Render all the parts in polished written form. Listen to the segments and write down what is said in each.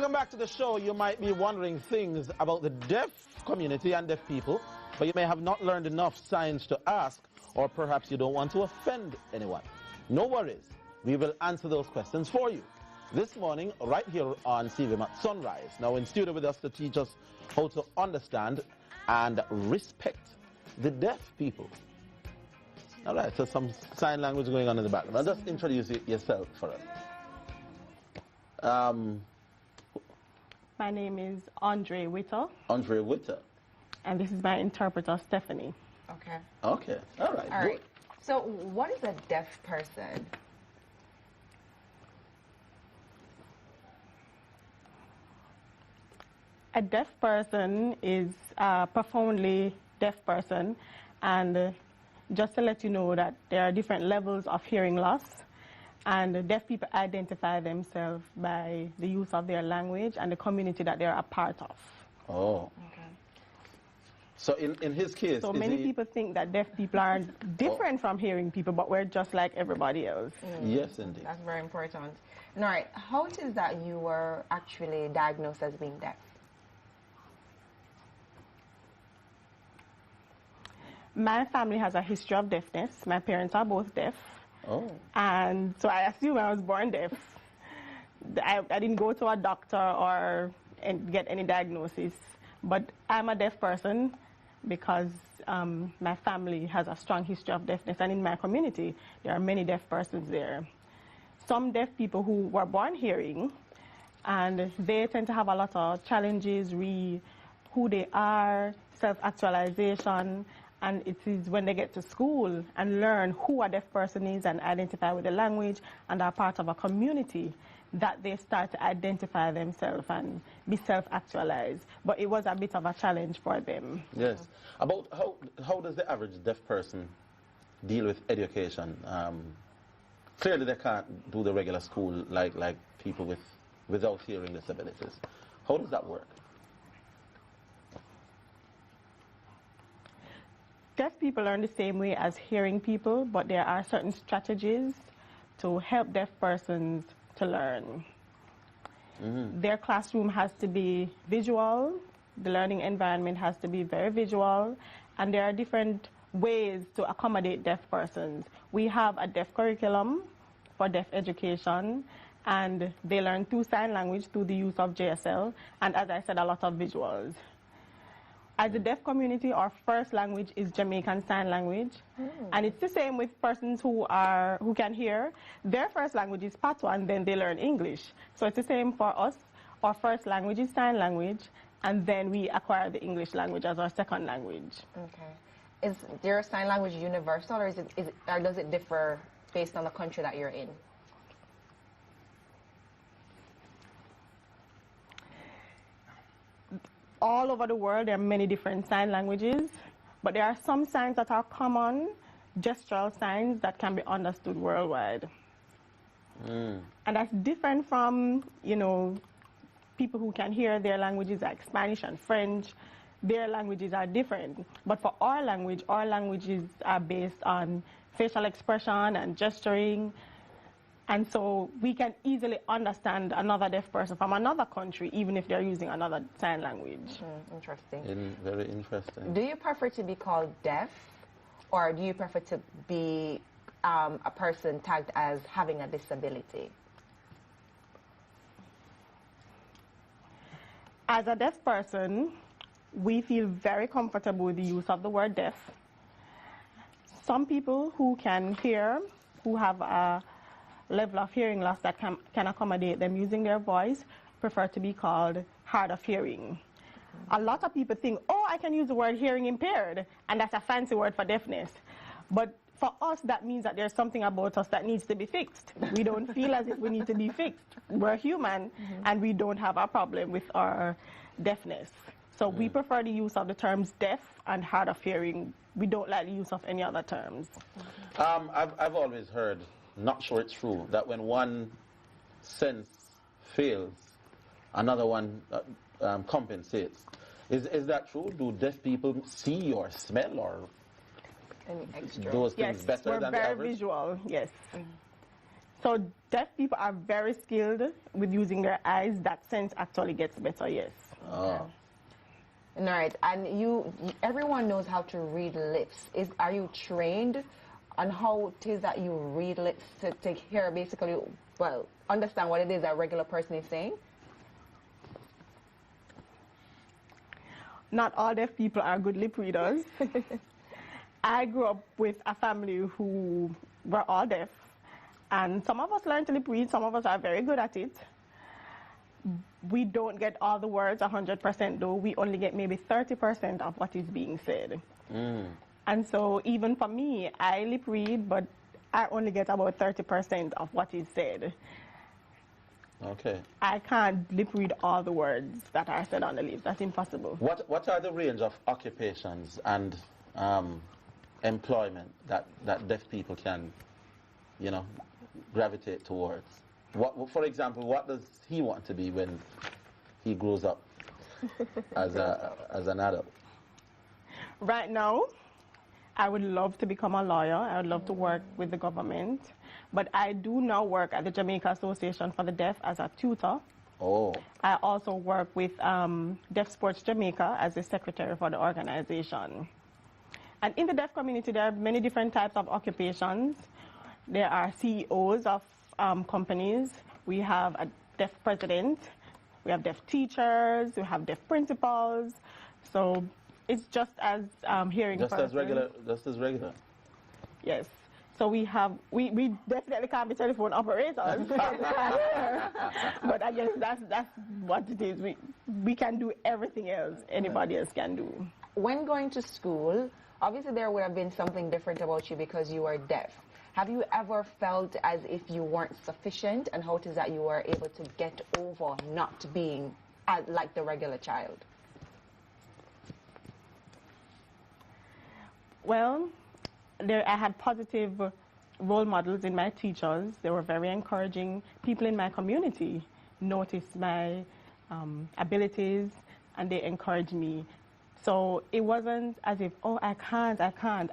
Welcome back to the show. You might be wondering things about the deaf community and deaf people, but you may have not learned enough signs to ask, or perhaps you don't want to offend anyone. No worries. We will answer those questions for you this morning right here on CVM Sunrise. Now in studio with us to teach us how to understand and respect the deaf people. All right, so some sign language going on in the background. I'll just introduce yourself for us. My name is Andre Witter. Andre Witter. And this is my interpreter, Stephanie. Okay. Okay, all right. All right. So what is a deaf person? A deaf person is a profoundly deaf person, and just to let you know that there are different levels of hearing loss, and deaf people identify themselves by the use of their language and the community that they're a part of. Oh. Okay. So in his case, so many people think that deaf people are different from hearing people, but we're just like everybody else. Yes, indeed. That's very important. All right, how it is that you were actually diagnosed as being deaf? My family has a history of deafness. My parents are both deaf. Oh. And so I assume I was born deaf. I didn't go to a doctor or get any diagnosis. But I'm a deaf person because my family has a strong history of deafness. And in my community, there are many deaf persons there. Some deaf people who were born hearing, and they tend to have a lot of challenges, who they are, self-actualization. And it is when they get to school and learn who a deaf person is and identify with the language and are part of a community that they start to identify themselves and be self-actualized. But it was a bit of a challenge for them. Yes. About how does the average deaf person deal with education? Clearly they can't do the regular school like people without hearing disabilities. How does that work? Deaf people learn the same way as hearing people, but there are certain strategies to help deaf persons to learn. Their classroom has to be visual, the learning environment has to be very visual, and there are different ways to accommodate deaf persons. We have a deaf curriculum for deaf education, and they learn through sign language through the use of JSL, and as I said, a lot of visuals. As a deaf community, our first language is Jamaican Sign Language, and it's the same with persons who can hear. Their first language is Patois, and then they learn English. So it's the same for us. Our first language is sign language, and then we acquire the English language as our second language. Okay. Is your sign language universal, or or does it differ based on the country that you're in? All over the world, there are many different sign languages, but there are some signs that are common, gestural signs that can be understood worldwide. And that's different from, people who can hear their languages like Spanish and French. Their languages are different. But for our languages are based on facial expression and gesturing. And so we can easily understand another deaf person from another country, even if they're using another sign language. Interesting. Very interesting. Do you prefer to be called deaf, or do you prefer to be a person tagged as having a disability? As a deaf person, we feel very comfortable with the use of the word deaf. Some people who can hear, who have a level of hearing loss that can accommodate them using their voice, prefer to be called hard of hearing. A lot of people think, oh, I can use the word hearing impaired, and that's a fancy word for deafness. But for us, that means that there's something about us that needs to be fixed. We don't feel as if we need to be fixed. We're human, and we don't have a problem with our deafness. So we prefer the use of the terms deaf and hard of hearing. We don't like the use of any other terms. I've always heard, not sure it's true, that when one sense fails, another one compensates. Is that true? Do deaf people see or smell or those things better than the average? Yes, we're very visual, yes. So deaf people are very skilled with using their eyes. That sense actually gets better, yes. Oh. All right, and everyone knows how to read lips. Are you trained on how it is that you read lips to hear basically, well, understand what it is that a regular person is saying? Not all deaf people are good lip readers. I grew up with a family who were all deaf, and some of us learned to lip read, some of us are very good at it. We don't get all the words 100% though, we only get maybe 30% of what is being said. And so even for me, I lip read, but I only get about 30% of what is said. Okay. I can't lip read all the words that are said on the lips. That's impossible. What are the range of occupations and employment that deaf people can, you know, gravitate towards? For example, what does he want to be when he grows up as an adult? Right now, I would love to become a lawyer. I would love to work with the government. But I do now work at the Jamaica Association for the Deaf as a tutor. Oh. I also work with Deaf Sports Jamaica as a secretary for the organization. And in the deaf community, there are many different types of occupations. There are CEOs of companies. We have a deaf president. We have deaf teachers. We have deaf principals. So it's just as hearing Just person. Just as regular. Yes. So we definitely can't be telephone operators. But I guess that's what it is. We can do everything else anybody else can do. When going to school, obviously there would have been something different about you because you are deaf. Have you ever felt as if you weren't sufficient, and how it is that you were able to get over not being like the regular child? Well, I had positive role models in my teachers. They were very encouraging. People in my community noticed my abilities, and they encouraged me. So it wasn't as if, oh, I can't.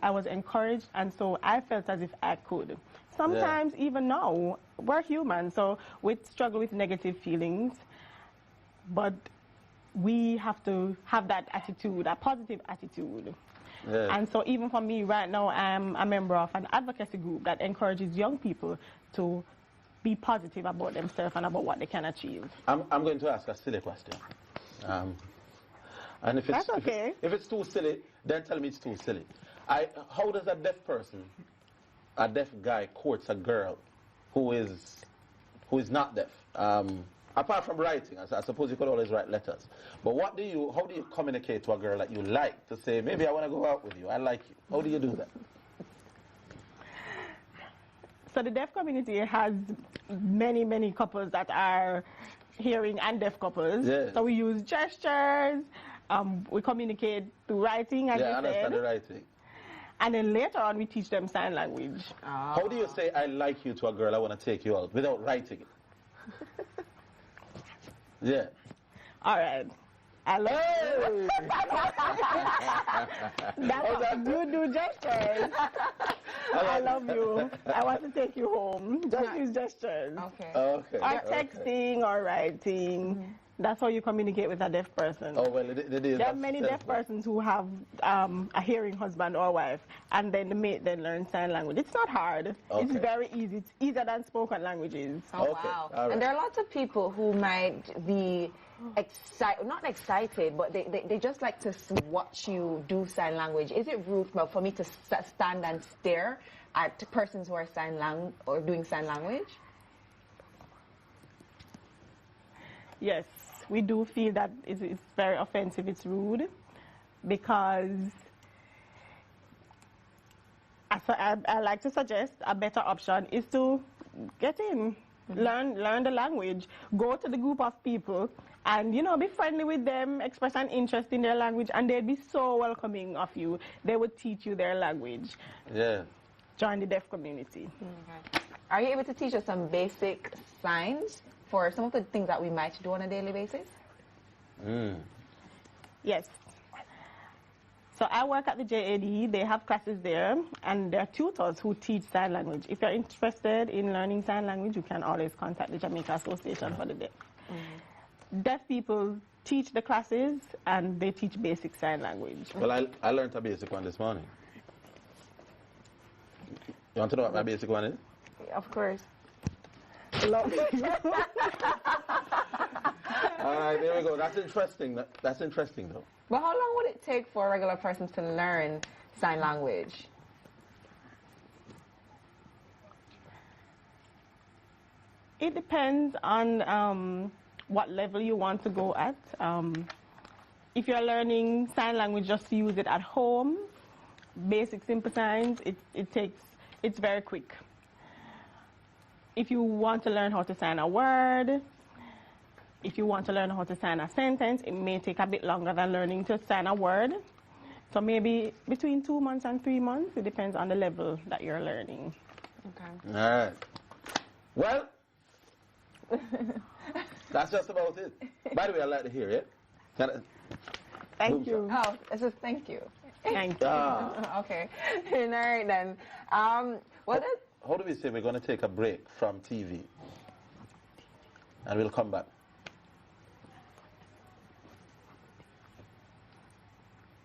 I was encouraged, and so I felt as if I could. Sometimes, even now, we're human, so we struggle with negative feelings, but we have to have that attitude, a positive attitude. Yeah. And so even for me right now, I'm a member of an advocacy group that encourages young people to be positive about themselves and about what they can achieve. I'm going to ask a silly question. And if it's, that's okay. If it's too silly, then tell me it's too silly. How does a deaf guy courts a girl who is not deaf? Apart from writing, I suppose you could always write letters. But how do you communicate to a girl that you like to say, maybe I want to go out with you, I like you? How do you do that? So the deaf community has many, many couples that are hearing and deaf couples. Yeah. So we use gestures, we communicate through writing, as you said. Yeah, I understand the writing. And then later on, we teach them sign language. Oh. How do you say, I like you to a girl, I want to take you out, without writing it? Yeah. All right. I love you. That's you do gestures. I love you. I want to take you home. Just use gestures. Okay. Okay. Or texting or writing. Mm-hmm. That's how you communicate with a deaf person. Oh, well, there are many deaf persons who have a hearing husband or wife, and then the mate then learns sign language. It's not hard. Okay. It's very easy. It's easier than spoken languages. Oh, okay. Wow. Right. And there are lots of people who might be not excited, but they just like to watch you do sign language. Is it rude for me to stand and stare at persons who are doing sign language? Yes, we do feel that it's very offensive, it's rude, because I like to suggest a better option is to get in, learn the language, go to the group of people and, be friendly with them, express an interest in their language, and they'd be so welcoming of you. They would teach you their language. Yeah. Join the deaf community. Okay. Are you able to teach us some basic signs for some of the things that we might do on a daily basis? Yes. So I work at the JAD. They have classes there, and there are tutors who teach sign language. If you're interested in learning sign language, you can always contact the Jamaica Association for the Deaf. Deaf people teach the classes, and they teach basic sign language. Well, I learned a basic one this morning. You want to know what my basic one is? Of course. Love you. All right, there we go. That's interesting. That's interesting, though. But how long would it take for a regular person to learn sign language? It depends on what level you want to go at. If you're learning sign language just to use it at home, basic simple signs, it's very quick. If you want to learn how to sign a word, if you want to learn how to sign a sentence, it may take a bit longer than learning to sign a word. So maybe between 2 months and 3 months. It depends on the level that you're learning. Okay. All right. Well, that's just about it. By the way, I'd like to hear it. Thank you. Oh, it says thank you. Thank you. Okay. All right then. How do we say we're going to take a break from TV? And we'll come back.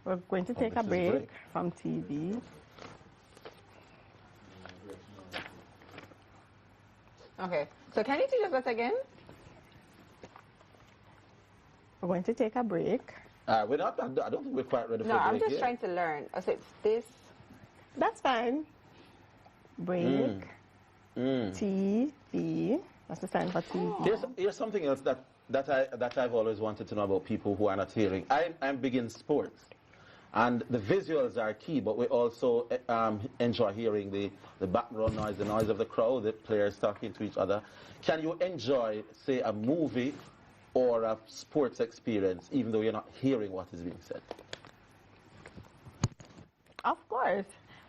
We're going to take a break from TV. Okay. So can you teach us that again? We're going to take a break. We're not. I don't think we're quite ready for No, a break I'm just yet. trying to learn. So it's this. That's fine. Break. TV. That's the sign for TV. Here's something else that I've always wanted to know about people who are not hearing. I'm big in sports, and the visuals are key, but we also enjoy hearing the background noise, the noise of the crowd, the players talking to each other. Can you enjoy, say, a movie or a sports experience, even though you're not hearing what is being said? Of course,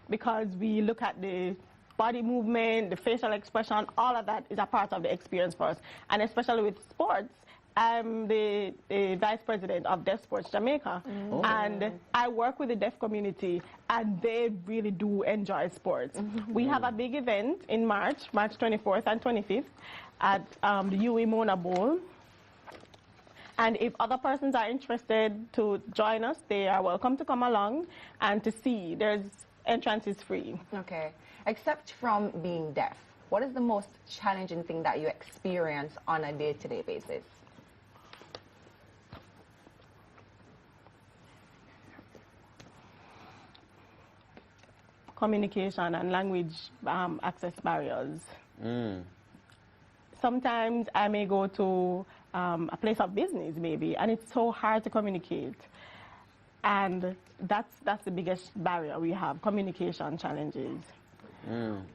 because we look at the body movement, the facial expression, all of that is a part of the experience for us. And especially with sports, I'm the vice president of Deaf Sports Jamaica. And I work with the deaf community, and they really do enjoy sports. We have a big event in March 24th and 25th at the UE Mona Bowl. And if other persons are interested to join us, they are welcome to come along and to see. Entrance is free. Okay. Except from being deaf, what is the most challenging thing that you experience on a day-to-day basis? Communication and language access barriers. Sometimes I may go to a place of business maybe, and it's so hard to communicate. And that's the biggest barrier we have, communication challenges.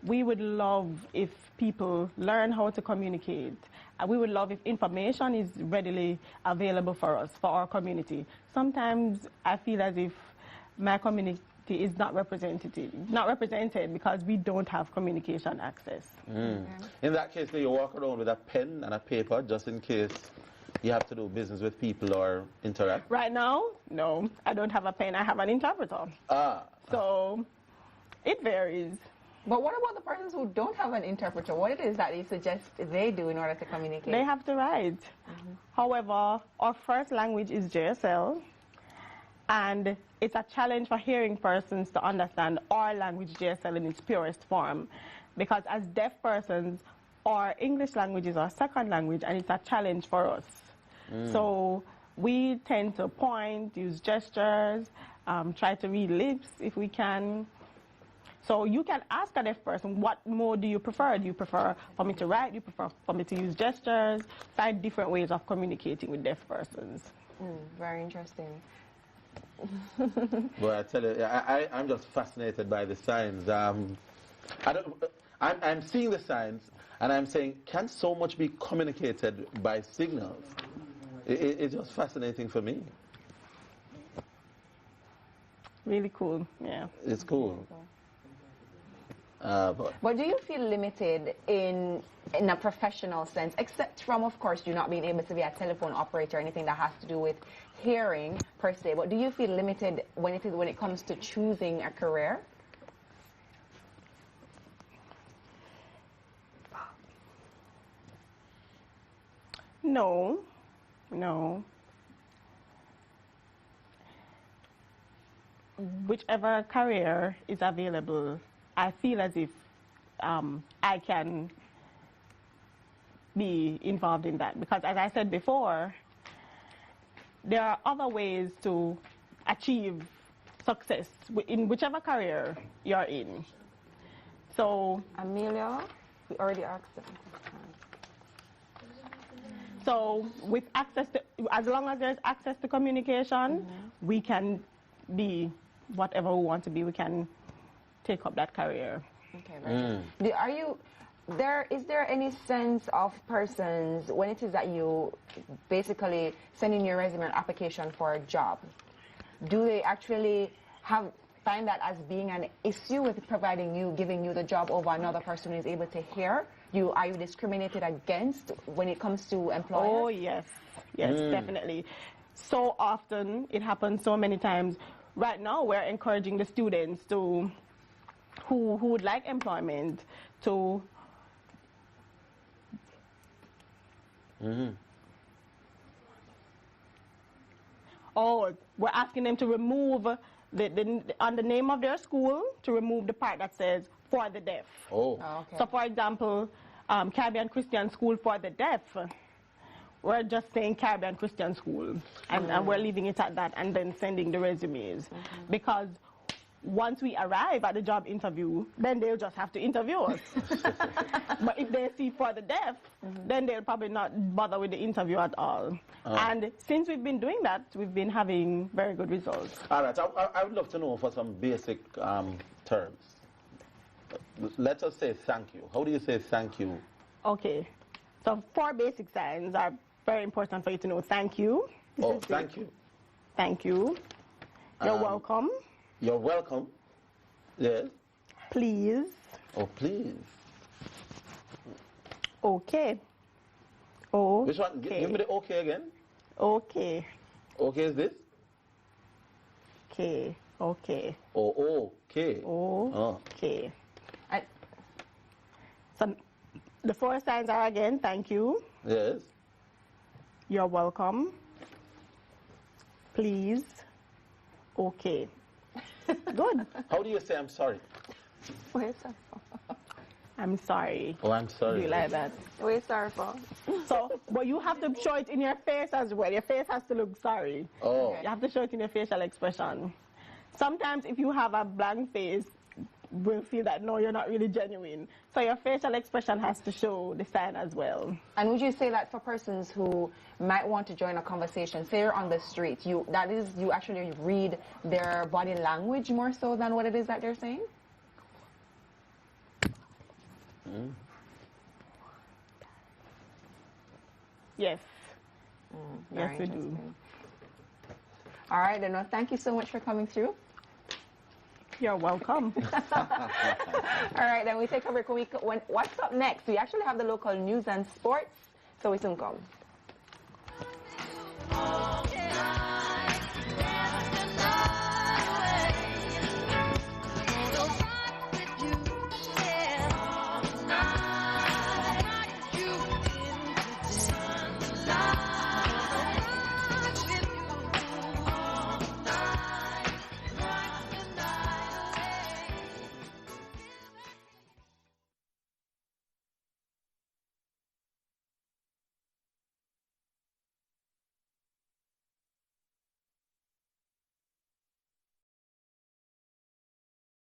We would love if people learn how to communicate. We would love if information is readily available for us, for our community. Sometimes I feel as if my community is not represented because we don't have communication access. In that case, do you walk around with a pen and a paper just in case you have to do business with people or interact? Right now, no, I don't have a pen. I have an interpreter. So it varies. But what about the persons who don't have an interpreter? What it is that you suggest they do in order to communicate? They have to write. However, our first language is JSL, and it's a challenge for hearing persons to understand our language JSL in its purest form, because as deaf persons, our English language is our second language, and it's a challenge for us. So we tend to point, use gestures, try to read lips if we can. So you can ask a deaf person, what mode do you prefer? Do you prefer for me to write? Do you prefer for me to use gestures? Find different ways of communicating with deaf persons. Very interesting. Well, I tell you, I'm just fascinated by the signs. I'm seeing the signs, and I'm saying, can so much be communicated by signals? It's just fascinating for me. Really cool, yeah. It's cool. But do you feel limited in a professional sense, except from, of course, you not being able to be a telephone operator or anything that has to do with hearing per se? But do you feel limited when it comes to choosing a career? No, no. Whichever career is available, I feel as if I can be involved in that. Because as I said before, there are other ways to achieve success in whichever career you're in. So, Amelia, we already asked them. So with access to, as long as there's access to communication, we can be whatever we want to be. We can take up that career. Okay, very good. Is there any sense of persons, when it is that you basically send in your resume and application for a job, do they actually find that as being an issue with giving you the job over another person who is able to hear? Are you discriminated against when it comes to employers? Oh, yes. Yes, definitely. So often, it happens so many times. Right now, we're encouraging the students who would like employment to Oh, we're asking them to remove on the name of their school, to remove the part that says for the deaf. Oh. Okay. So, for example, Caribbean Christian School for the deaf, we're just saying Caribbean Christian School, and we're leaving it at that, and then sending the resumes. Because once we arrive at the job interview, then they'll just have to interview us. But if they see for the deaf, then they'll probably not bother with the interview at all. And since we've been doing that, we've been having very good results. All right, I would love to know for some basic terms. Let us say thank you. How do you say thank you? Okay. So 4 basic signs are very important for you to know. Thank you. Oh, thank you. Thank you. You're welcome. You're welcome. Yes. Please. Oh, please. Okay. Oh. Which one? Give me the okay again. Okay. Okay is this? Okay. Okay. Oh, okay. Oh. Okay. So the 4 signs are again, thank you. Yes. You're welcome. Please. Okay. Good. How do you say I'm sorry? Where's that? I'm sorry. Oh, I'm sorry. Do you like that? Where's sorry for? So, but you have to show it in your face as well. Your face has to look sorry. Oh. You have to show it in your facial expression. Sometimes if you have a blank face, we'll feel that, no, you're not really genuine. So your facial expression has to show the sign as well. And would you say that for persons who might want to join a conversation, say you're on the street, you actually read their body language more so than what it is that they're saying? Yes. Very Yes, we do. interesting. All right, then. Well, thank you so much for coming through. You're welcome. All right, then we take a break. What's up next? We actually have the local news and sports, so we soon come.